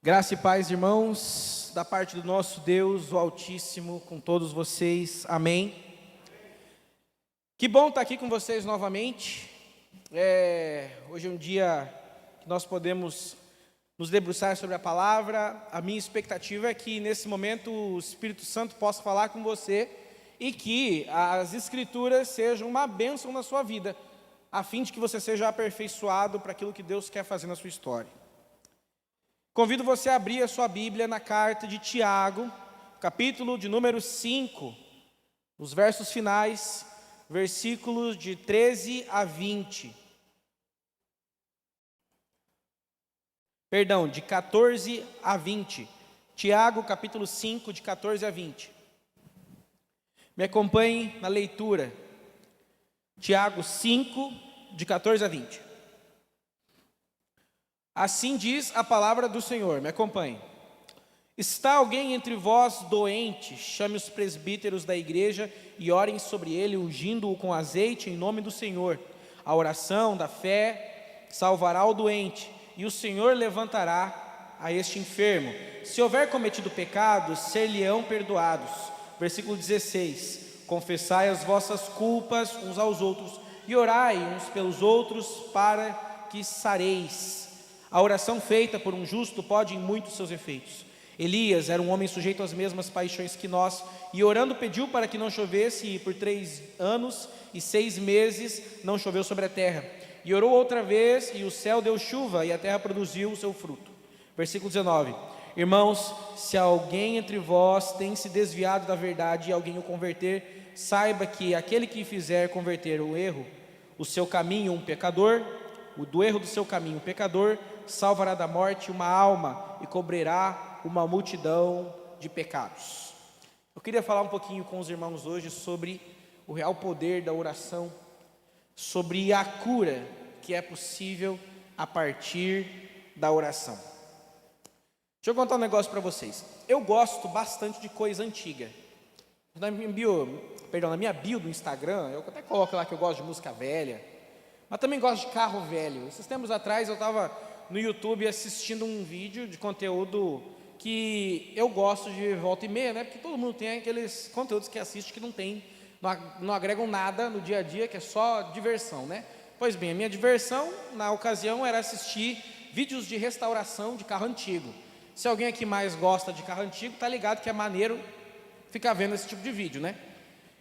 Graça e paz, irmãos, da parte do nosso Deus, o Altíssimo, com todos vocês, amém. Que bom estar aqui com vocês novamente. Hoje é um dia que nós podemos nos debruçar sobre a palavra. A minha expectativa é que nesse momento o Espírito Santo possa falar com você e que as Escrituras sejam uma bênção na sua vida, a fim de que você seja aperfeiçoado para aquilo que Deus quer fazer na sua história. Convido você a abrir a sua Bíblia na carta de Tiago, capítulo de número 5, os versos finais, versículos de 13 a 20. Perdão, de 14 a 20. Tiago, capítulo 5, de 14 a 20. Me acompanhe na leitura. Tiago 5, de 14 a 20. Assim diz a palavra do Senhor, me acompanhe. Está alguém entre vós doente? Chame os presbíteros da igreja e orem sobre ele, ungindo-o com azeite em nome do Senhor. A oração da fé salvará o doente, e o Senhor levantará a este enfermo. Se houver cometido pecados, ser-lhe-ão perdoados. Versículo 16. Confessai as vossas culpas uns aos outros, e orai uns pelos outros para que sareis. A oração feita por um justo pode em muitos seus efeitos. Elias era um homem sujeito às mesmas paixões que nós, e orando pediu para que não chovesse, e por 3 anos e 6 meses não choveu sobre a terra. E orou outra vez, e o céu deu chuva, e a terra produziu o seu fruto. Versículo 19. Irmãos, se alguém entre vós tem se desviado da verdade e alguém o converter, saiba que aquele que fizer converter o erro, o seu caminho um pecador, do erro do seu caminho um pecador, salvará da morte uma alma e cobrirá uma multidão de pecados. Eu queria falar um pouquinho com os irmãos hoje sobre o real poder da oração, sobre a cura que é possível a partir da oração. Deixa eu contar um negócio para vocês. Eu gosto bastante de coisa antiga. Na minha bio do Instagram, eu até coloco lá que eu gosto de música velha, mas também gosto de carro velho. Esses tempos atrás eu estava no YouTube assistindo um vídeo de conteúdo que eu gosto de volta e meia, né? Porque todo mundo tem aqueles conteúdos que assiste que não agregam nada no dia a dia, que é só diversão, né? Pois bem, a minha diversão na ocasião era assistir vídeos de restauração de carro antigo. Se alguém aqui mais gosta de carro antigo, tá ligado que é maneiro ficar vendo esse tipo de vídeo, né?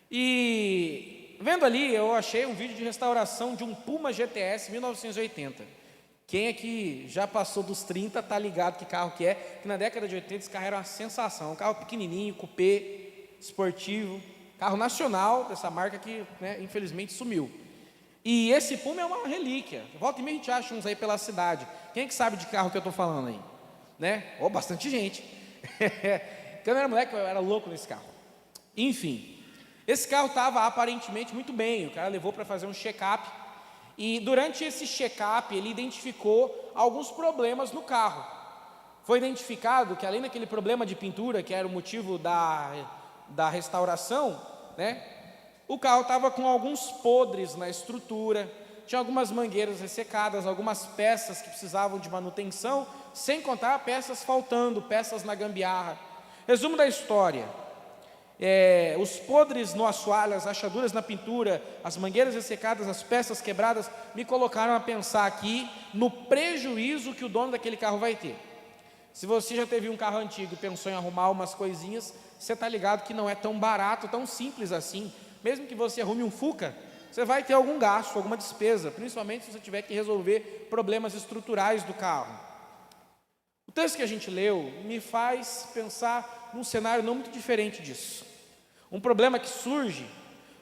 E vendo ali, eu achei um vídeo de restauração de um Puma GTS 1980. Quem aqui já passou dos 30 tá ligado que carro que é, que na década de 80 esse carro era uma sensação, um carro pequenininho, coupé, esportivo, carro nacional dessa marca que, né, infelizmente sumiu. E esse Puma é uma relíquia, volta e meia a gente acha uns aí pela cidade. Quem é que sabe de carro que eu estou falando aí? Né? Bastante gente. Quando eu era moleque eu era louco nesse carro. Enfim, esse carro estava aparentemente muito bem, o cara levou para fazer um check-up, e durante esse check-up ele identificou alguns problemas no carro. Foi identificado que além daquele problema de pintura, que era o motivo da restauração, né, o carro estava com alguns podres na estrutura, tinha algumas mangueiras ressecadas, algumas peças que precisavam de manutenção, sem contar peças faltando, peças na gambiarra. Resumo da história. Os podres no assoalho, as rachaduras na pintura, as mangueiras ressecadas, as peças quebradas, me colocaram a pensar aqui no prejuízo que o dono daquele carro vai ter. Se você já teve um carro antigo e pensou em arrumar umas coisinhas, você está ligado que não é tão barato, tão simples assim. Mesmo que você arrume um Fuca, você vai ter algum gasto, alguma despesa, principalmente se você tiver que resolver problemas estruturais do carro. O texto que a gente leu me faz pensar num cenário não muito diferente disso. Um problema que surge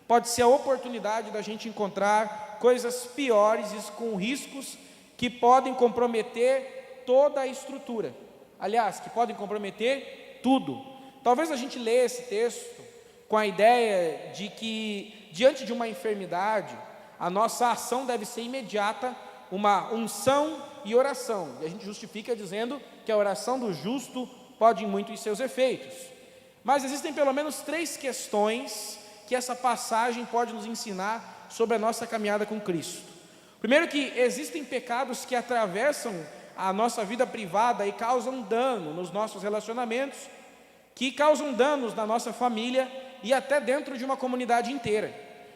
pode ser a oportunidade da gente encontrar coisas piores e com riscos que podem comprometer toda a estrutura. Aliás, que podem comprometer tudo. Talvez a gente leia esse texto com a ideia de que, diante de uma enfermidade, a nossa ação deve ser imediata, uma unção e oração. E a gente justifica dizendo que a oração do justo pode muito em seus efeitos. Mas existem pelo menos 3 questões que essa passagem pode nos ensinar sobre a nossa caminhada com Cristo. Primeiro, que existem pecados que atravessam a nossa vida privada e causam dano nos nossos relacionamentos, que causam danos na nossa família e até dentro de uma comunidade inteira.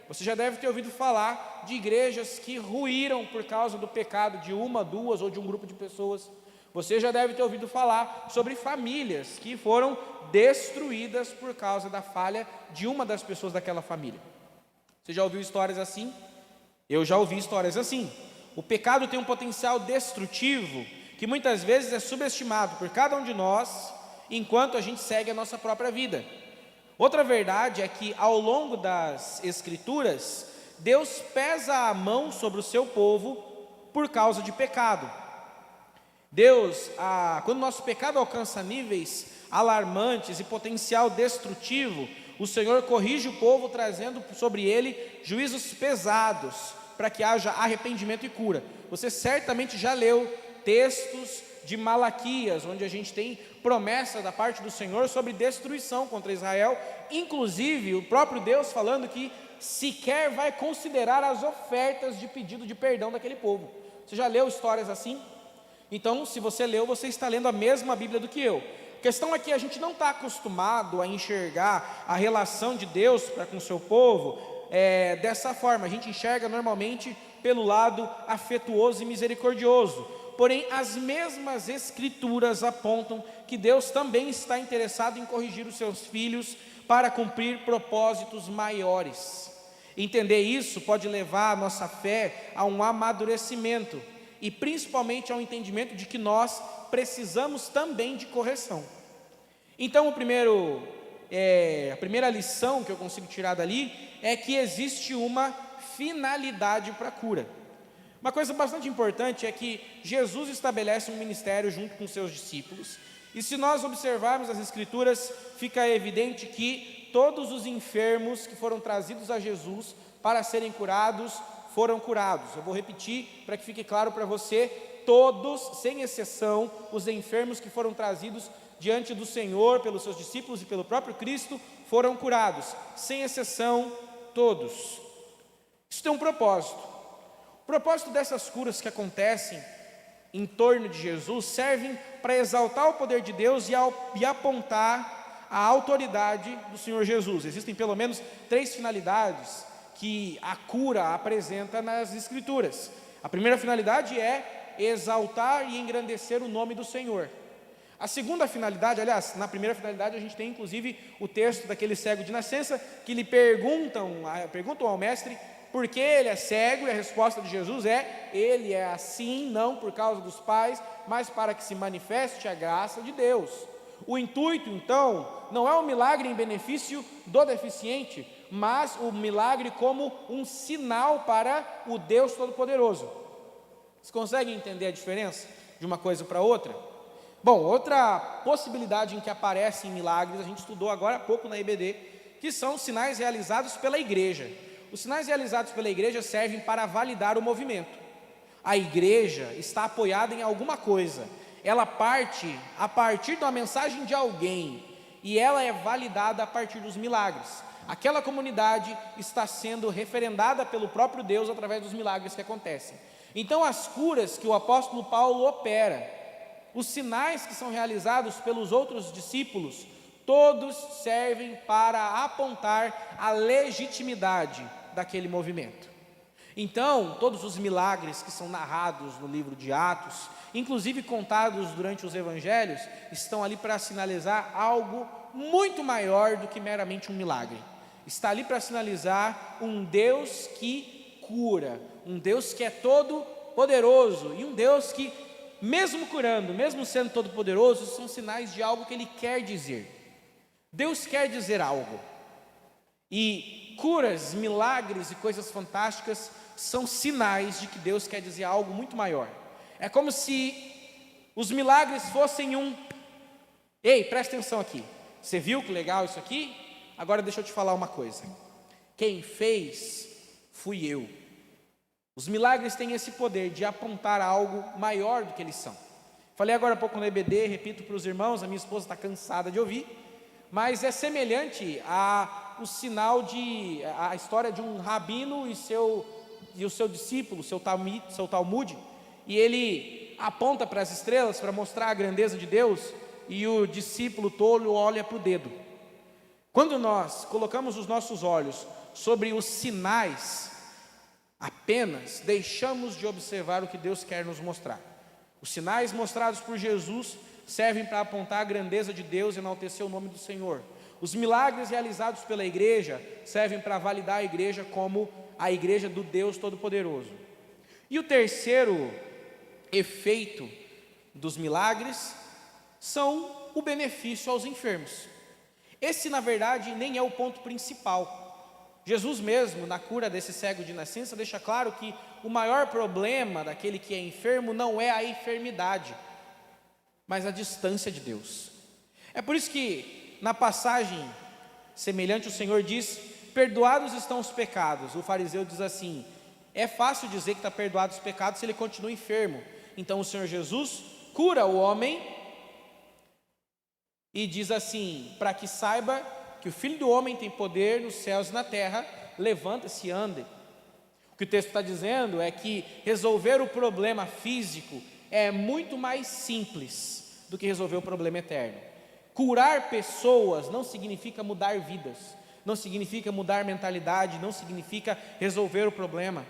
Você já deve ter ouvido falar de igrejas que ruíram por causa do pecado de uma, duas ou de um grupo de pessoas. Você já deve ter ouvido falar sobre famílias que foram destruídas por causa da falha de uma das pessoas daquela família. Você já ouviu histórias assim? Eu já ouvi histórias assim. O pecado tem um potencial destrutivo que muitas vezes é subestimado por cada um de nós, enquanto a gente segue a nossa própria vida. Outra verdade é que ao longo das Escrituras, Deus pesa a mão sobre o seu povo por causa de pecado. Deus, quando nosso pecado alcança níveis alarmantes e potencial destrutivo, o Senhor corrige o povo trazendo sobre ele juízos pesados, para que haja arrependimento e cura. Você certamente já leu textos de Malaquias, onde a gente tem promessa da parte do Senhor sobre destruição contra Israel, inclusive o próprio Deus falando que sequer vai considerar as ofertas de pedido de perdão daquele povo. Você já leu histórias assim? Então, se você leu, você está lendo a mesma Bíblia do que eu. A questão é que a gente não está acostumado a enxergar a relação de Deus para com o seu povo dessa forma. A gente enxerga normalmente pelo lado afetuoso e misericordioso. Porém, as mesmas Escrituras apontam que Deus também está interessado em corrigir os seus filhos para cumprir propósitos maiores. Entender isso pode levar a nossa fé a um amadurecimento e principalmente ao entendimento de que nós precisamos também de correção. Então, a primeira lição que eu consigo tirar dali é que existe uma finalidade para a cura. Uma coisa bastante importante é que Jesus estabelece um ministério junto com seus discípulos, e se nós observarmos as Escrituras, fica evidente que todos os enfermos que foram trazidos a Jesus para serem curados, foram curados. Eu vou repetir para que fique claro para você: todos, sem exceção, os enfermos que foram trazidos diante do Senhor pelos seus discípulos e pelo próprio Cristo foram curados, sem exceção, todos. Isso tem um propósito. O propósito dessas curas que acontecem em torno de Jesus servem para exaltar o poder de Deus e apontar a autoridade do Senhor Jesus. Existem pelo menos 3 finalidades que a cura apresenta nas Escrituras. A primeira finalidade é exaltar e engrandecer o nome do Senhor. A segunda finalidade, aliás, na primeira finalidade a gente tem inclusive o texto daquele cego de nascença, que lhe perguntam ao mestre por que ele é cego, e a resposta de Jesus é: ele é assim não por causa dos pais, mas para que se manifeste a graça de Deus. O intuito, então, não é um milagre em benefício do deficiente, mas o milagre como um sinal para o Deus Todo-Poderoso. Vocês conseguem entender a diferença de uma coisa para outra? Bom, outra possibilidade em que aparecem milagres, a gente estudou agora há pouco na EBD, que são os sinais realizados pela igreja. Os sinais realizados pela igreja servem para validar o movimento. A igreja está apoiada em alguma coisa, ela parte a partir da mensagem de alguém, e ela é validada a partir dos milagres. Aquela comunidade está sendo referendada pelo próprio Deus através dos milagres que acontecem. Então, as curas que o apóstolo Paulo opera, os sinais que são realizados pelos outros discípulos, todos servem para apontar a legitimidade daquele movimento. Então, todos os milagres que são narrados no livro de Atos, inclusive contados durante os evangelhos, estão ali para sinalizar algo muito maior do que meramente um milagre. Está ali para sinalizar um Deus que cura, um Deus que é todo poderoso, e um Deus que, mesmo curando, mesmo sendo todo poderoso, são sinais de algo que Ele quer dizer. Deus quer dizer algo, e curas, milagres e coisas fantásticas são sinais de que Deus quer dizer algo muito maior. É como se os milagres fossem ei, presta atenção aqui, você viu que legal isso aqui? Agora deixa eu te falar uma coisa, quem fez fui eu. Os milagres têm esse poder de apontar algo maior do que eles são. Falei agora há pouco no EBD, repito para os irmãos, a minha esposa está cansada de ouvir, mas é semelhante a história de um rabino e o seu discípulo, seu Talmud, e ele aponta para as estrelas para mostrar a grandeza de Deus, e o discípulo tolo olha para o dedo. Quando nós colocamos os nossos olhos sobre os sinais, apenas deixamos de observar o que Deus quer nos mostrar. Os sinais mostrados por Jesus servem para apontar a grandeza de Deus e enaltecer o nome do Senhor. Os milagres realizados pela igreja servem para validar a igreja como a igreja do Deus Todo-Poderoso. E o terceiro efeito dos milagres são o benefício aos enfermos. Esse, na verdade, nem é o ponto principal. Jesus mesmo, na cura desse cego de nascença, deixa claro que o maior problema daquele que é enfermo não é a enfermidade, mas a distância de Deus. É por isso que, na passagem semelhante, o Senhor diz: perdoados estão os pecados. O fariseu diz assim: é fácil dizer que está perdoado os pecados se ele continua enfermo. Então o Senhor Jesus cura o homem e diz assim: para que saiba que o Filho do Homem tem poder nos céus e na terra, levanta-se e ande. O que o texto está dizendo é que resolver o problema físico é muito mais simples do que resolver o problema eterno. Curar pessoas não significa mudar vidas, não significa mudar mentalidade, não significa resolver o problema.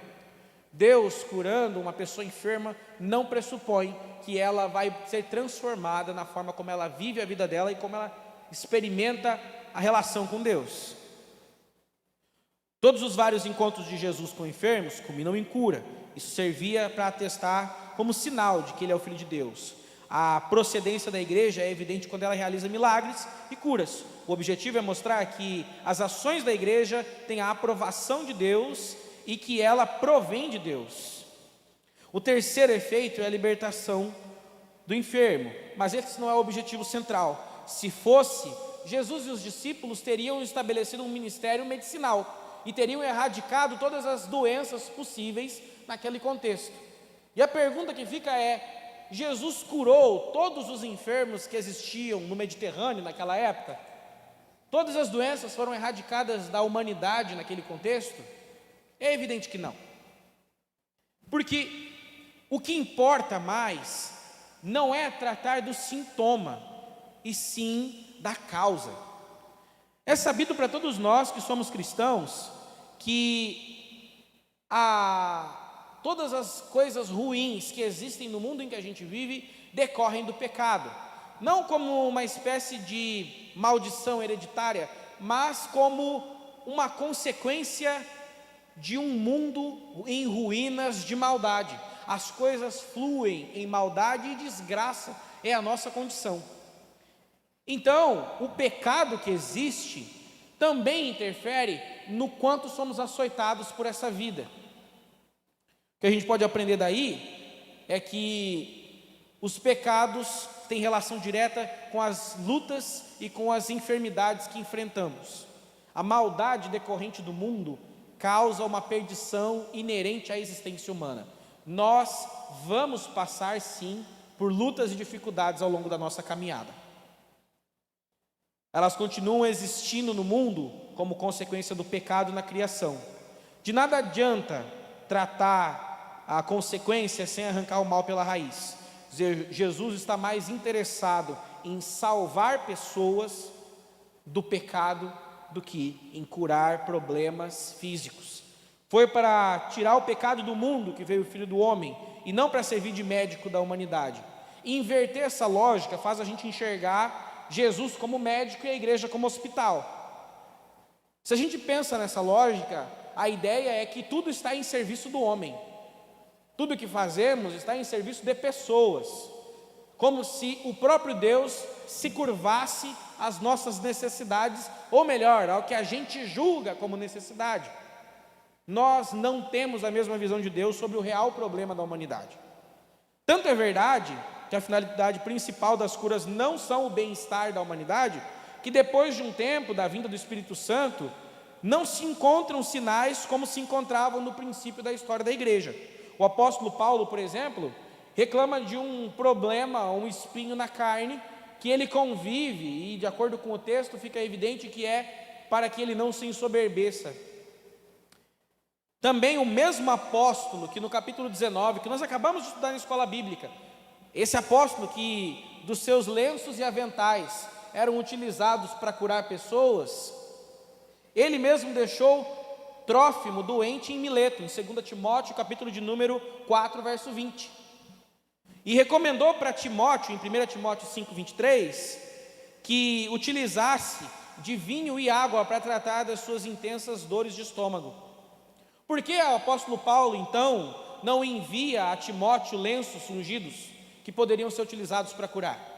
Deus curando uma pessoa enferma não pressupõe que ela vai ser transformada na forma como ela vive a vida dela e como ela experimenta a relação com Deus. Todos os vários encontros de Jesus com enfermos culminam em cura. Isso servia para atestar como sinal de que Ele é o Filho de Deus. A procedência da igreja é evidente quando ela realiza milagres e curas. O objetivo é mostrar que as ações da igreja têm a aprovação de Deus e que ela provém de Deus. O terceiro efeito é a libertação do enfermo, mas esse não é o objetivo central. Se fosse, Jesus e os discípulos teriam estabelecido um ministério medicinal e teriam erradicado todas as doenças possíveis naquele contexto. E a pergunta que fica é: Jesus curou todos os enfermos que existiam no Mediterrâneo naquela época? Todas as doenças foram erradicadas da humanidade naquele contexto? É evidente que não. Porque o que importa mais não é tratar do sintoma, e sim da causa. É sabido para todos nós que somos cristãos que todas as coisas ruins que existem no mundo em que a gente vive decorrem do pecado, não como uma espécie de maldição hereditária, mas como uma consequência de um mundo em ruínas de maldade. As coisas fluem em maldade e desgraça, é a nossa condição. Então, o pecado que existe também interfere no quanto somos açoitados por essa vida. O que a gente pode aprender daí é que os pecados têm relação direta com as lutas e com as enfermidades que enfrentamos. A maldade decorrente do mundo causa uma perdição inerente à existência humana. Nós vamos passar, sim, por lutas e dificuldades ao longo da nossa caminhada. Elas continuam existindo no mundo como consequência do pecado na criação. De nada adianta tratar a consequência sem arrancar o mal pela raiz. Jesus está mais interessado em salvar pessoas do pecado do que em curar problemas físicos. Foi para tirar o pecado do mundo que veio o Filho do Homem, e não para servir de médico da humanidade. E inverter essa lógica faz a gente enxergar Jesus como médico e a igreja como hospital. Se a gente pensa nessa lógica, a ideia é que tudo está em serviço do homem. Tudo que fazemos está em serviço de pessoas, como se o próprio Deus se curvasse às nossas necessidades, ou melhor, ao que a gente julga como necessidade. Nós não temos a mesma visão de Deus sobre o real problema da humanidade. Tanto é verdade que a finalidade principal das curas não são o bem-estar da humanidade, que depois de um tempo da vinda do Espírito Santo, não se encontram sinais como se encontravam no princípio da história da igreja. O apóstolo Paulo, por exemplo, reclama de um problema, um espinho na carne, que ele convive, e de acordo com o texto fica evidente que é para que ele não se ensoberbeça. Também o mesmo apóstolo que no capítulo 19, que nós acabamos de estudar na escola bíblica, Esse apóstolo que dos seus lenços e aventais eram utilizados para curar pessoas, ele mesmo deixou Trófimo doente em Mileto, em 2 Timóteo, capítulo de número 4, verso 20. E recomendou para Timóteo, em 1 Timóteo 5, 23, que utilizasse de vinho e água para tratar das suas intensas dores de estômago. Por que o apóstolo Paulo, então, não envia a Timóteo lenços ungidos que poderiam ser utilizados para curar?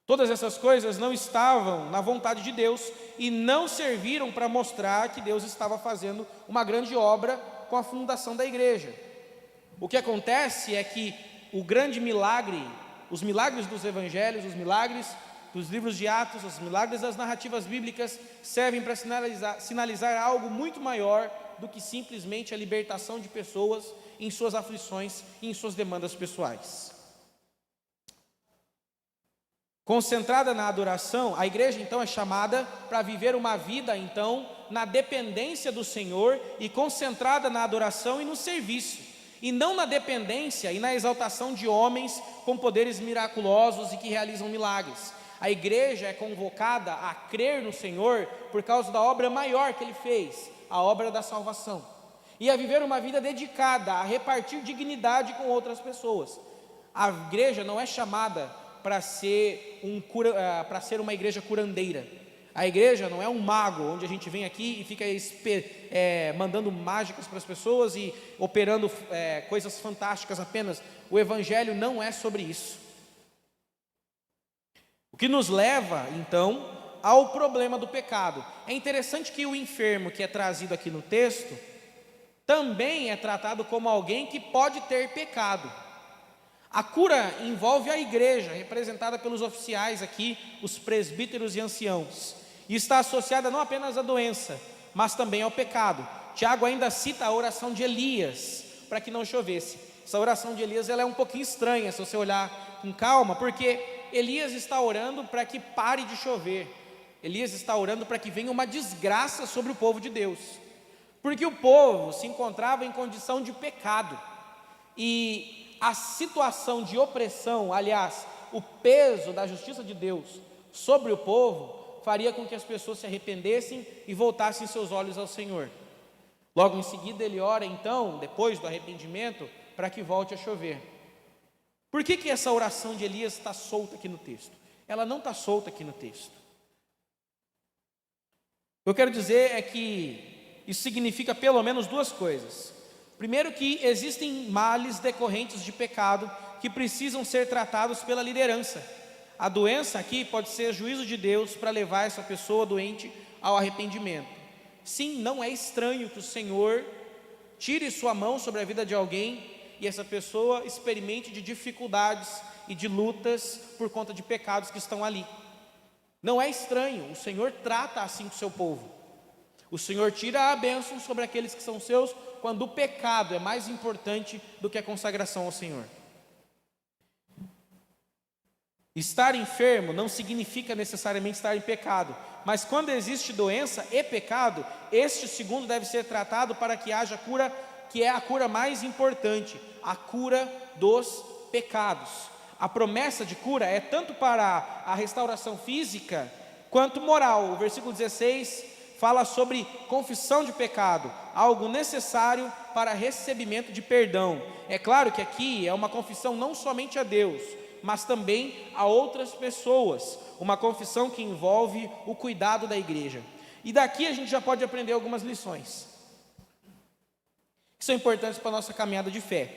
Todas essas coisas não estavam na vontade de Deus e não serviram para mostrar que Deus estava fazendo uma grande obra com a fundação da igreja. O que acontece é que o grande milagre, os milagres dos evangelhos, os milagres dos livros de Atos, os milagres das narrativas bíblicas servem para sinalizar algo muito maior do que simplesmente a libertação de pessoas em suas aflições e em suas demandas pessoais. Concentrada na adoração, a igreja então é chamada para viver uma vida então na dependência do Senhor e concentrada na adoração e no serviço, e não na dependência e na exaltação de homens com poderes miraculosos e que realizam milagres. A igreja é convocada a crer no Senhor por causa da obra maior que Ele fez, a obra da salvação, e a viver uma vida dedicada a repartir dignidade com outras pessoas. A igreja não é chamada para ser uma igreja curandeira. A igreja não é um mago, onde a gente vem aqui e fica mandando mágicas para as pessoas e operando coisas fantásticas apenas. O evangelho não é sobre isso. O que nos leva, então, ao problema do pecado. É interessante que o enfermo que é trazido aqui no texto também é tratado como alguém que pode ter pecado. A cura envolve a igreja, representada pelos oficiais aqui, os presbíteros e anciãos, e está associada não apenas à doença, mas também ao pecado. Tiago ainda cita a oração de Elias, para que não chovesse. Essa oração de Elias ela é um pouquinho estranha, se você olhar com calma, porque Elias está orando para que pare de chover. Elias está orando para que venha uma desgraça sobre o povo de Deus, porque o povo se encontrava em condição de pecado, e a situação de opressão, aliás, o peso da justiça de Deus sobre o povo, faria com que as pessoas se arrependessem e voltassem seus olhos ao Senhor. Logo em seguida ele ora então, depois do arrependimento, para que volte a chover. Por que essa oração de Elias está solta aqui no texto? Ela não está solta aqui no texto. O que eu quero dizer é que isso significa pelo menos duas coisas. Primeiro, que existem males decorrentes de pecado que precisam ser tratados pela liderança. A doença aqui pode ser juízo de Deus para levar essa pessoa doente ao arrependimento. Sim, não é estranho que o Senhor tire sua mão sobre a vida de alguém e essa pessoa experimente de dificuldades e de lutas por conta de pecados que estão ali. Não é estranho, o Senhor trata assim com o seu povo. O Senhor tira a bênção sobre aqueles que são seus, quando o pecado é mais importante do que a consagração ao Senhor. Estar enfermo não significa necessariamente estar em pecado, mas quando existe doença e pecado, este segundo deve ser tratado para que haja cura, que é a cura mais importante, a cura dos pecados. A promessa de cura é tanto para a restauração física quanto moral. O versículo 16 fala sobre confissão de pecado, algo necessário para recebimento de perdão. É claro que aqui é uma confissão não somente a Deus, mas também a outras pessoas, uma confissão que envolve o cuidado da igreja. E daqui a gente já pode aprender algumas lições que são importantes para a nossa caminhada de fé.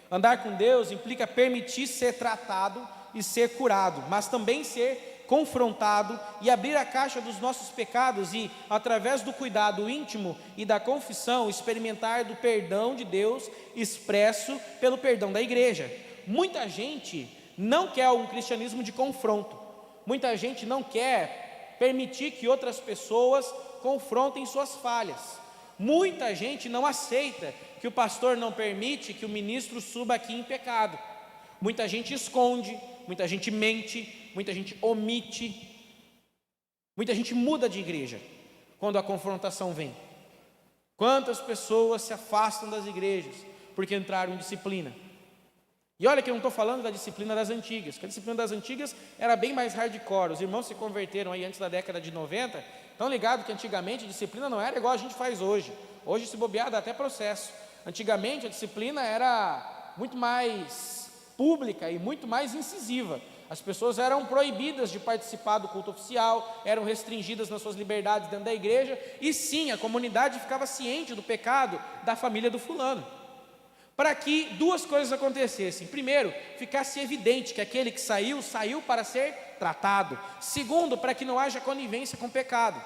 Andar com Deus implica permitir ser tratado e ser curado, mas também ser confrontado e abrir a caixa dos nossos pecados e, através do cuidado íntimo e da confissão, experimentar do perdão de Deus expresso pelo perdão da igreja. Muita gente não quer um cristianismo de confronto. Muita gente não quer permitir que outras pessoas confrontem suas falhas. Muita gente não aceita que o pastor não permite que o ministro suba aqui em pecado. Muita gente esconde, muita gente mente, muita gente omite, muita gente muda de igreja quando a confrontação vem. Quantas pessoas se afastam das igrejas porque entraram em disciplina? E olha que eu não estou falando da disciplina das antigas, porque a disciplina das antigas era bem mais hardcore. Os irmãos se converteram aí antes da década de 90, estão ligados que antigamente a disciplina não era igual a gente faz hoje. Hoje, se bobear, dá até processo. Antigamente a disciplina era muito mais pública e muito mais incisiva. As pessoas eram proibidas de participar do culto oficial, eram restringidas nas suas liberdades dentro da igreja, e sim, a comunidade ficava ciente do pecado da família do fulano. Para que duas coisas acontecessem: primeiro, ficasse evidente que aquele que saiu, saiu para ser tratado. Segundo, para que não haja conivência com o pecado.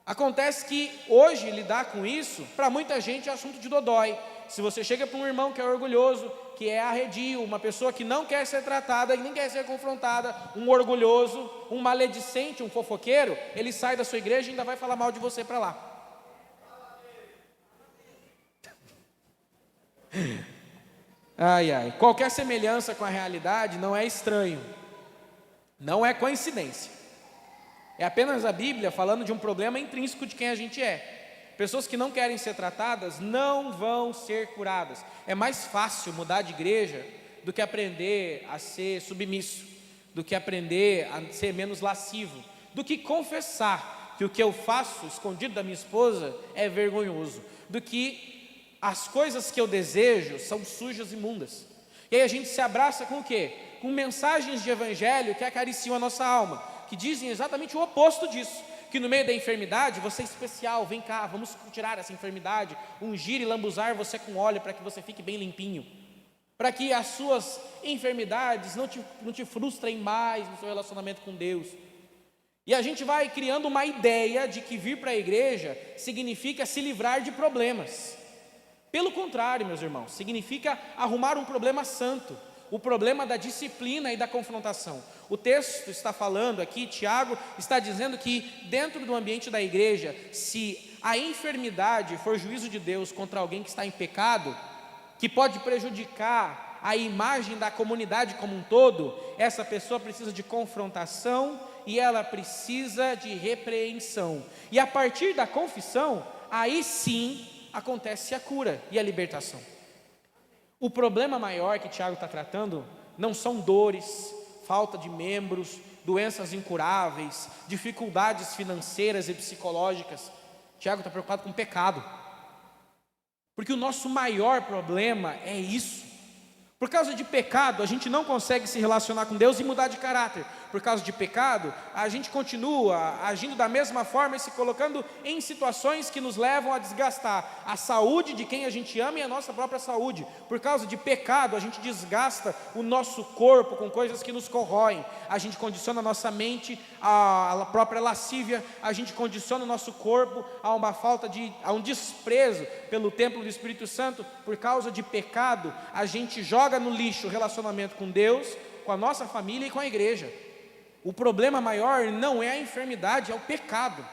Acontece que hoje lidar com isso, para muita gente é assunto de dodói. Se você chega para um irmão que é orgulhoso, que é arredio, uma pessoa que não quer ser tratada e nem quer ser confrontada, um orgulhoso, um maledicente, um fofoqueiro, ele sai da sua igreja e ainda vai falar mal de você para lá. Ai, ai, qualquer semelhança com a realidade não é estranho, não é coincidência. É apenas a Bíblia falando de um problema intrínseco de quem a gente é. Pessoas que não querem ser tratadas não vão ser curadas. É mais fácil mudar de igreja do que aprender a ser submisso, do que aprender a ser menos lascivo, do que confessar que o que eu faço escondido da minha esposa é vergonhoso, do que as coisas que eu desejo são sujas e imundas. E aí a gente se abraça com o quê? Com mensagens de evangelho que acariciam a nossa alma, que dizem exatamente o oposto disso, que no meio da enfermidade, você é especial, vem cá, vamos tirar essa enfermidade, ungir e lambuzar você com óleo para que você fique bem limpinho, para que as suas enfermidades não te frustrem mais no seu relacionamento com Deus. E a gente vai criando uma ideia de que vir para a igreja significa se livrar de problemas. Pelo contrário, meus irmãos, significa arrumar um problema santo, o problema da disciplina e da confrontação. O texto está falando aqui, Tiago está dizendo que dentro do ambiente da igreja, se a enfermidade for juízo de Deus contra alguém que está em pecado, que pode prejudicar a imagem da comunidade como um todo, essa pessoa precisa de confrontação e ela precisa de repreensão. E a partir da confissão, aí sim acontece a cura e a libertação. O problema maior que Tiago está tratando não são dores, falta de membros, doenças incuráveis, dificuldades financeiras e psicológicas. Tiago está preocupado com o pecado, porque o nosso maior problema é isso. Por causa de pecado, a gente não consegue se relacionar com Deus e mudar de caráter. Por causa de pecado, a gente continua agindo da mesma forma e se colocando em situações que nos levam a desgastar a saúde de quem a gente ama e a nossa própria saúde. Por causa de pecado, a gente desgasta o nosso corpo com coisas que nos corroem. A gente condiciona a nossa mente à própria lascívia, a gente condiciona o nosso corpo a um desprezo pelo templo do Espírito Santo. Por causa de pecado, a gente joga no lixo o relacionamento com Deus, com a nossa família e com a igreja. O problema maior não é a enfermidade, é o pecado.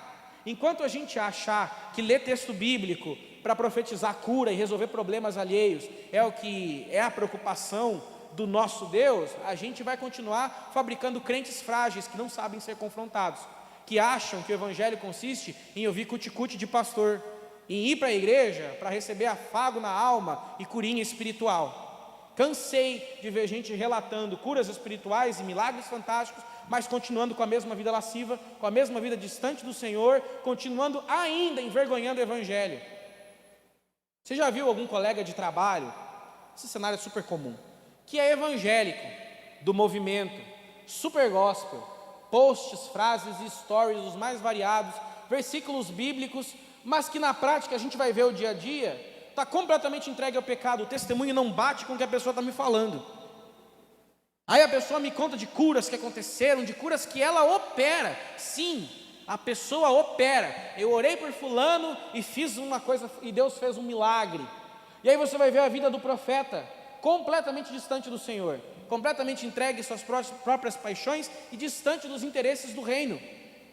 Enquanto a gente achar que ler texto bíblico para profetizar cura e resolver problemas alheios é o que é a preocupação do nosso Deus, a gente vai continuar fabricando crentes frágeis que não sabem ser confrontados, que acham que o evangelho consiste em ouvir cuticute de pastor, em ir para a igreja para receber afago na alma e curinha espiritual. Cansei de ver gente relatando curas espirituais e milagres fantásticos, mas continuando com a mesma vida lasciva, com a mesma vida distante do Senhor, continuando ainda envergonhando o evangelho. Você já viu algum colega de trabalho, esse cenário é super comum, que é evangélico, do movimento, super gospel, posts, frases e stories os mais variados, versículos bíblicos, mas que na prática a gente vai ver o dia a dia, está completamente entregue ao pecado, o testemunho não bate com o que a pessoa está me falando. Aí a pessoa me conta de curas que aconteceram, de curas que ela opera. Sim, a pessoa opera. Eu orei por fulano e fiz uma coisa, e Deus fez um milagre. E aí você vai ver a vida do profeta, completamente distante do Senhor, completamente entregue às suas próprias paixões e distante dos interesses do reino.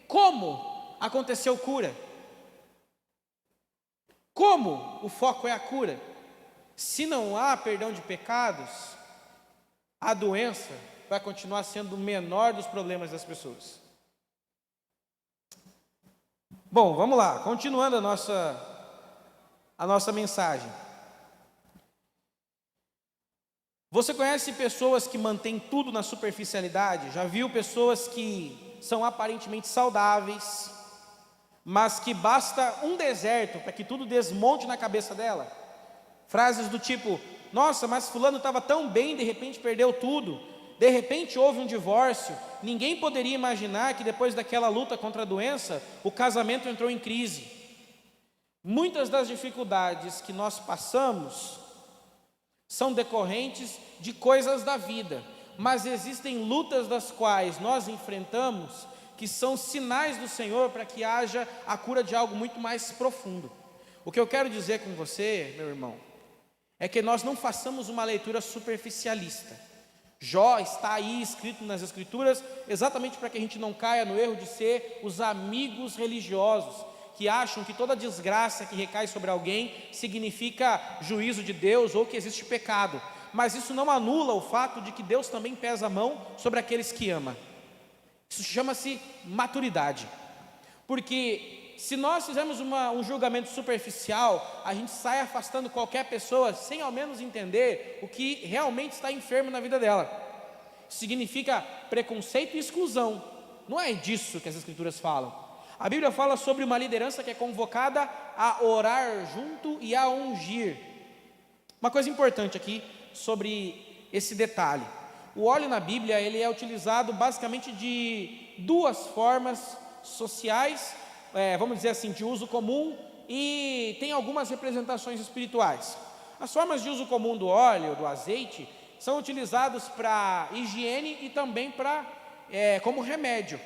Como aconteceu cura? Como o foco é a cura? Se não há perdão de pecados, a doença vai continuar sendo o menor dos problemas das pessoas. Bom, vamos lá, continuando a nossa mensagem. Você conhece pessoas que mantêm tudo na superficialidade? Já viu pessoas que são aparentemente saudáveis, mas que basta um deserto para que tudo desmonte na cabeça dela? Frases do tipo: nossa, mas fulano estava tão bem, de repente perdeu tudo. De repente houve um divórcio. Ninguém poderia imaginar que depois daquela luta contra a doença, o casamento entrou em crise. Muitas das dificuldades que nós passamos são decorrentes de coisas da vida, mas existem lutas das quais nós enfrentamos que são sinais do Senhor para que haja a cura de algo muito mais profundo. O que eu quero dizer com você, meu irmão, é que nós não façamos uma leitura superficialista. Jó está aí escrito nas Escrituras exatamente para que a gente não caia no erro de ser os amigos religiosos, que acham que toda desgraça que recai sobre alguém significa juízo de Deus ou que existe pecado. Mas isso não anula o fato de que Deus também pesa a mão sobre aqueles que ama. Isso chama-se maturidade. Porque se nós fizermos um julgamento superficial, a gente sai afastando qualquer pessoa sem ao menos entender o que realmente está enfermo na vida dela. Isso significa preconceito e exclusão. Não é disso que as Escrituras falam. A Bíblia fala sobre uma liderança que é convocada a orar junto e a ungir. Uma coisa importante aqui sobre esse detalhe: o óleo na Bíblia ele é utilizado basicamente de duas formas sociais, vamos dizer assim, de uso comum, e tem algumas representações espirituais. As formas de uso comum do óleo, do azeite, são utilizados para higiene e também como remédio.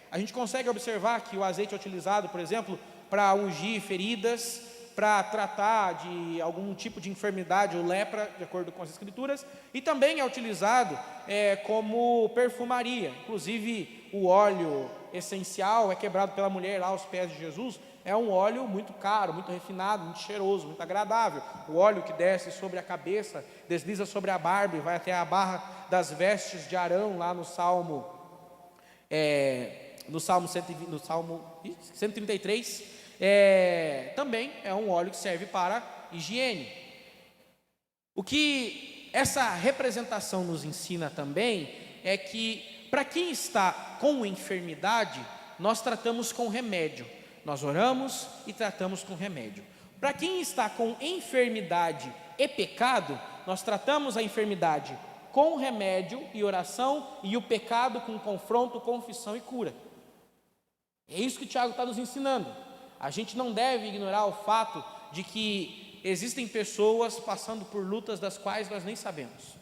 A gente consegue observar que o azeite é utilizado, por exemplo, para ungir feridas, para tratar de algum tipo de enfermidade ou lepra, de acordo com as Escrituras, e também é utilizado como perfumaria. Inclusive, o óleo essencial é quebrado pela mulher lá aos pés de Jesus, é um óleo muito caro, muito refinado, muito cheiroso, muito agradável. O óleo que desce sobre a cabeça, desliza sobre a barba e vai até a barra das vestes de Arão, lá no Salmo 133, também é um óleo que serve para higiene. O que essa representação nos ensina também é que para quem está com enfermidade, nós tratamos com remédio. Nós oramos e tratamos com remédio. Para quem está com enfermidade e pecado, nós tratamos a enfermidade com remédio e oração, e o pecado com confronto, confissão e cura. É isso que o Tiago está nos ensinando. A gente não deve ignorar o fato de que existem pessoas passando por lutas das quais nós nem sabemos.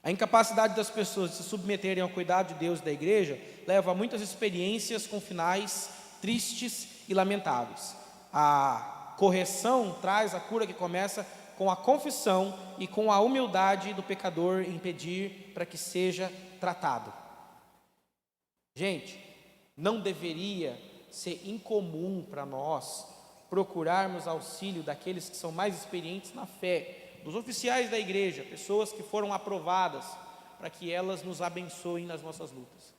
A incapacidade das pessoas de se submeterem ao cuidado de Deus e da igreja leva a muitas experiências com finais tristes e lamentáveis. A correção traz a cura que começa com a confissão e com a humildade do pecador em pedir para que seja tratado. Gente, não deveria ser incomum para nós procurarmos auxílio daqueles que são mais experientes na fé, dos oficiais da igreja, pessoas que foram aprovadas, para que elas nos abençoem nas nossas lutas.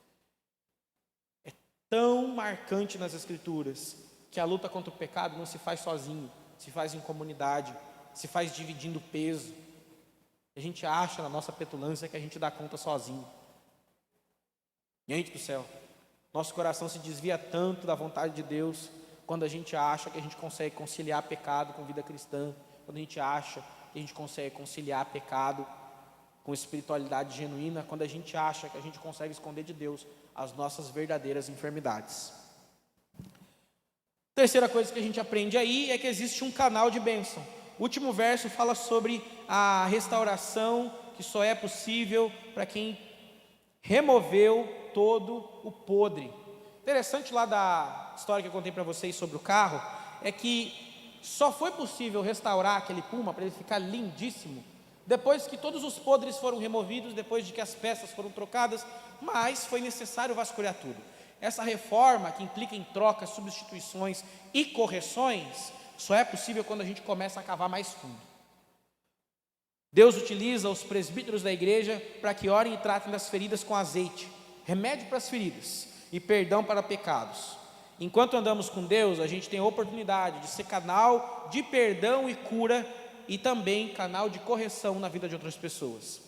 É tão marcante nas Escrituras que a luta contra o pecado não se faz sozinho, se faz em comunidade, se faz dividindo peso. A gente acha na nossa petulância que a gente dá conta sozinho. Gente do céu, nosso coração se desvia tanto da vontade de Deus quando a gente acha que a gente consegue conciliar pecado com vida cristã, quando a gente acha que a gente consegue conciliar pecado com espiritualidade genuína, quando a gente acha que a gente consegue esconder de Deus as nossas verdadeiras enfermidades. Terceira coisa que a gente aprende aí é que existe um canal de bênção. O último verso fala sobre a restauração que só é possível para quem removeu todo o podre. Interessante lá da história que eu contei para vocês sobre o carro, é que só foi possível restaurar aquele Puma para ele ficar lindíssimo depois que todos os podres foram removidos, depois de que as peças foram trocadas, mas foi necessário vasculhar tudo. Essa reforma, que implica em trocas, substituições e correções, só é possível quando a gente começa a cavar mais fundo. Deus utiliza os presbíteros da igreja para que orem e tratem das feridas com azeite, remédio para as feridas e perdão para pecados. Enquanto andamos com Deus, a gente tem a oportunidade de ser canal de perdão e cura e também canal de correção na vida de outras pessoas.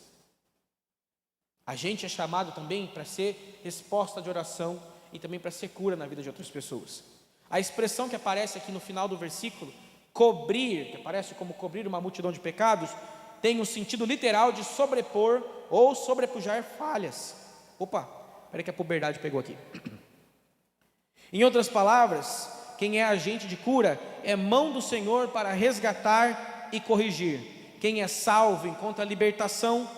A gente é chamado também para ser resposta de oração e também para ser cura na vida de outras pessoas. A expressão que aparece aqui no final do versículo, cobrir, que aparece como cobrir uma multidão de pecados, tem um sentido literal de sobrepor ou sobrepujar falhas. Opa, espera que a puberdade pegou aqui. Em outras palavras, quem é agente de cura é mão do Senhor para resgatar e corrigir. Quem é salvo encontra libertação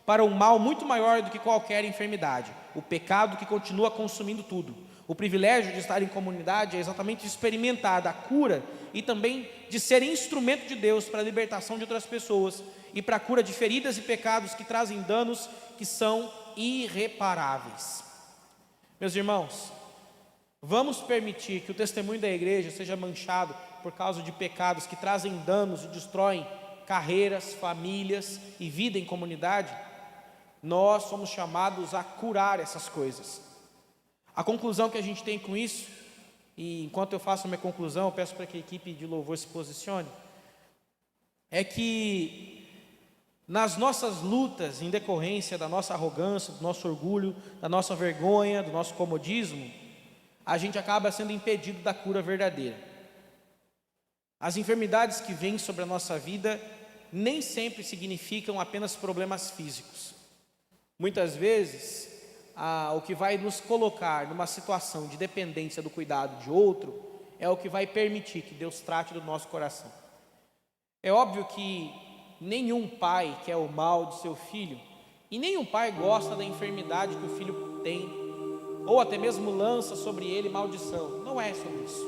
para um mal muito maior do que qualquer enfermidade, o pecado que continua consumindo tudo. O privilégio de estar em comunidade é exatamente experimentar a cura e também de ser instrumento de Deus para a libertação de outras pessoas e para a cura de feridas e pecados que trazem danos que são irreparáveis. Meus irmãos, vamos permitir que o testemunho da igreja seja manchado por causa de pecados que trazem danos e destroem carreiras, famílias e vida em comunidade? Nós somos chamados a curar essas coisas. A conclusão que a gente tem com isso, e enquanto eu faço a minha conclusão, eu peço para que a equipe de louvor se posicione, é que nas nossas lutas, em decorrência da nossa arrogância, do nosso orgulho, da nossa vergonha, do nosso comodismo, a gente acaba sendo impedido da cura verdadeira. As enfermidades que vêm sobre a nossa vida nem sempre significam apenas problemas físicos. Muitas vezes, o que vai nos colocar numa situação de dependência do cuidado de outro é o que vai permitir que Deus trate do nosso coração. É óbvio que nenhum pai quer o mal do seu filho e nenhum pai gosta da enfermidade que o filho tem, ou até mesmo lança sobre ele maldição. Não é sobre isso.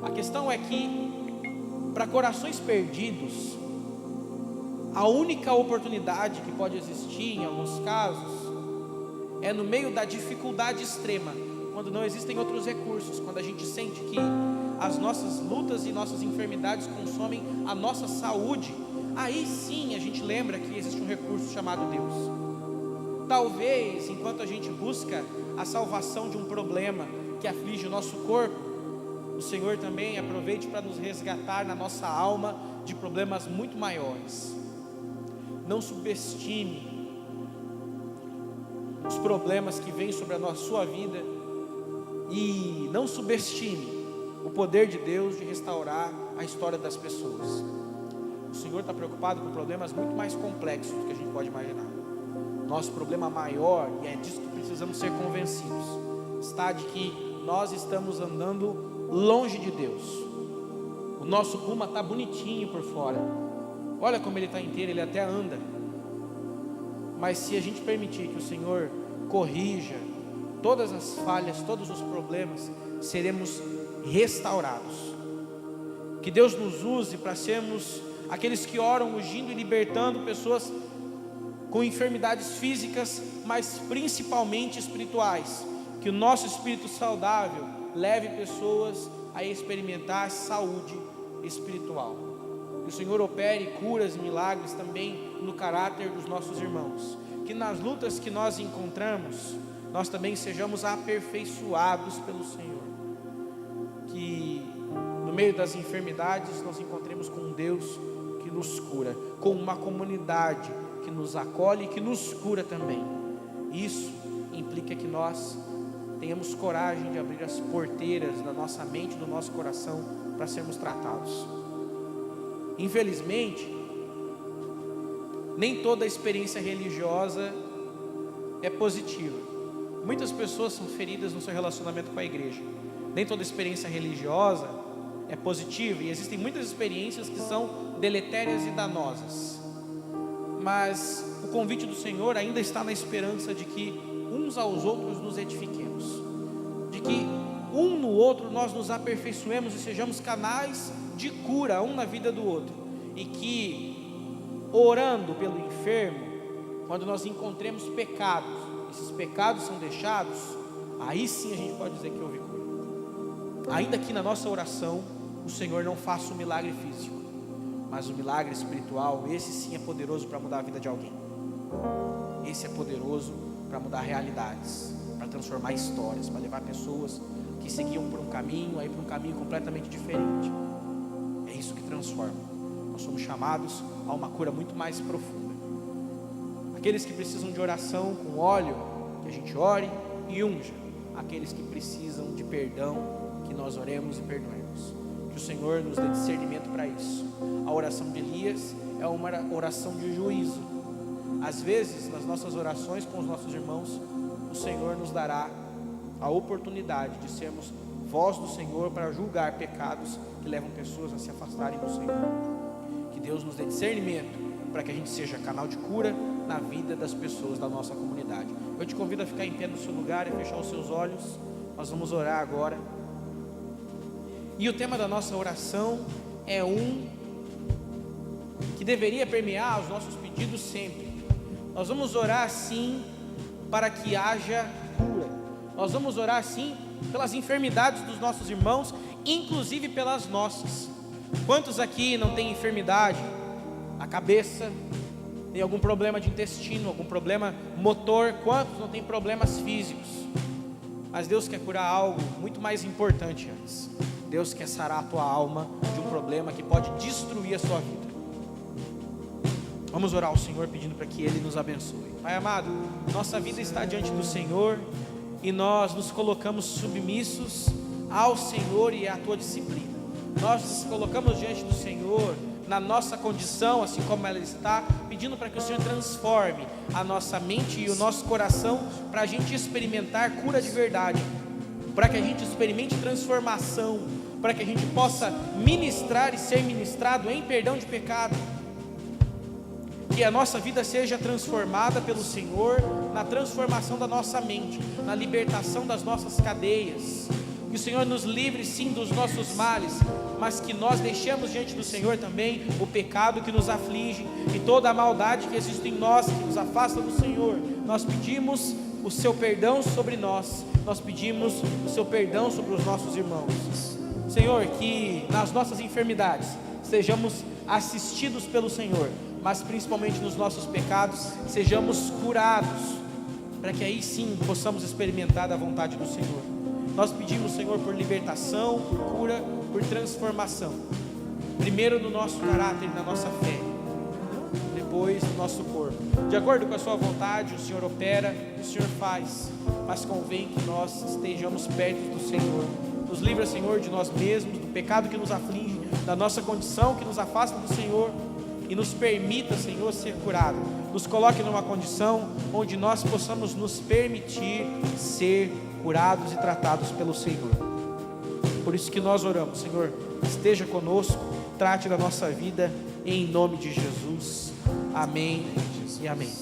A questão é que, para corações perdidos, a única oportunidade que pode existir em alguns casos é no meio da dificuldade extrema, quando não existem outros recursos, quando a gente sente que as nossas lutas e nossas enfermidades consomem a nossa saúde. Aí sim a gente lembra que existe um recurso chamado Deus. Talvez, enquanto a gente busca a salvação de um problema que aflige o nosso corpo, o Senhor também aproveite para nos resgatar na nossa alma de problemas muito maiores. Não subestime os problemas que vêm sobre a sua vida e não subestime o poder de Deus de restaurar a história das pessoas. O Senhor está preocupado com problemas muito mais complexos do que a gente pode imaginar. Nosso problema maior, e é disso que precisamos ser convencidos, está de que nós estamos andando longe de Deus. O nosso Puma está bonitinho por fora, olha como ele está inteiro, ele até anda. Mas se a gente permitir que o Senhor corrija todas as falhas, todos os problemas, seremos restaurados. Que Deus nos use para sermos aqueles que oram, ungindo e libertando pessoas com enfermidades físicas, mas principalmente espirituais. Que o nosso espírito saudável leve pessoas a experimentar saúde espiritual. Que o Senhor opere curas e milagres também no caráter dos nossos irmãos. Que nas lutas que nós encontramos, nós também sejamos aperfeiçoados pelo Senhor. Que no meio das enfermidades nós encontremos com um Deus que nos cura, com uma comunidade que nos acolhe e que nos cura também. Isso implica que nós tenhamos coragem de abrir as porteiras da nossa mente, do nosso coração, para sermos tratados. Infelizmente, nem toda experiência religiosa é positiva. Muitas pessoas são feridas no seu relacionamento com a igreja. Nem toda experiência religiosa é positiva, e existem muitas experiências que são deletérias e danosas. Mas o convite do Senhor ainda está na esperança de que uns aos outros nos edifiquemos, de que um no outro nós nos aperfeiçoemos e sejamos canais de cura um na vida do outro, e que orando pelo enfermo, quando nós encontremos pecados, esses pecados são deixados, aí sim a gente pode dizer que houve cura. Ainda que na nossa oração o Senhor não faça um milagre físico, mas o milagre espiritual, esse sim é poderoso para mudar a vida de alguém. Esse é poderoso para mudar realidades, para transformar histórias, para levar pessoas que seguiam por um caminho, aí para um caminho completamente diferente. É isso que transforma. nós somos chamados a uma cura muito mais profunda. Aqueles que precisam de oração com óleo, que a gente ore e unja. Aqueles que precisam de perdão, que nós oremos e perdoemos. Que o Senhor nos dê discernimento para isso. A oração de Elias é uma oração de juízo. Às vezes, nas nossas orações com os nossos irmãos, o Senhor nos dará a oportunidade de sermos voz do Senhor para julgar pecados que levam pessoas a se afastarem do Senhor. Que Deus nos dê discernimento para que a gente seja canal de cura na vida das pessoas da nossa comunidade. Eu te convido a ficar em pé no seu lugar e fechar os seus olhos. Nós vamos orar agora. E o tema da nossa oração é um que deveria permear os nossos pedidos sempre. Nós vamos orar assim para que haja cura. Nós vamos orar assim pelas enfermidades dos nossos irmãos, inclusive pelas nossas. Quantos aqui não têm enfermidade na cabeça, tem algum problema de intestino, algum problema motor? Quantos não têm problemas físicos? Mas Deus quer curar algo muito mais importante antes. Deus quer sarar a tua alma de um problema que pode destruir a sua vida. Vamos orar ao Senhor pedindo para que Ele nos abençoe. Pai amado, nossa vida está diante do Senhor e nós nos colocamos submissos ao Senhor e à tua disciplina. Nós nos colocamos diante do Senhor na nossa condição, assim como ela está, pedindo para que o Senhor transforme a nossa mente e o nosso coração para a gente experimentar cura de verdade, para que a gente experimente transformação, para que a gente possa ministrar e ser ministrado em perdão de pecado. Que a nossa vida seja transformada pelo Senhor, na transformação da nossa mente, na libertação das nossas cadeias. Que o Senhor nos livre sim dos nossos males, mas que nós deixemos diante do Senhor também o pecado que nos aflige e toda a maldade que existe em nós, que nos afasta do Senhor. Nós pedimos o seu perdão sobre nós, nós pedimos o seu perdão sobre os nossos irmãos. Senhor, que nas nossas enfermidades sejamos assistidos pelo Senhor, mas principalmente nos nossos pecados sejamos curados, para que aí sim possamos experimentar da vontade do Senhor. Nós pedimos, Senhor, por libertação, por cura, por transformação, primeiro no nosso caráter e na nossa fé, depois no nosso corpo. De acordo com a sua vontade, o Senhor opera, o Senhor faz, mas convém que nós estejamos perto do Senhor. Nos livra, Senhor, de nós mesmos, do pecado que nos aflige, da nossa condição que nos afasta do Senhor, e nos permita, Senhor, ser curado. Nos coloque numa condição onde nós possamos nos permitir ser curados e tratados pelo Senhor. Por isso que nós oramos, Senhor, esteja conosco, trate da nossa vida, em nome de Jesus. Amém e amém.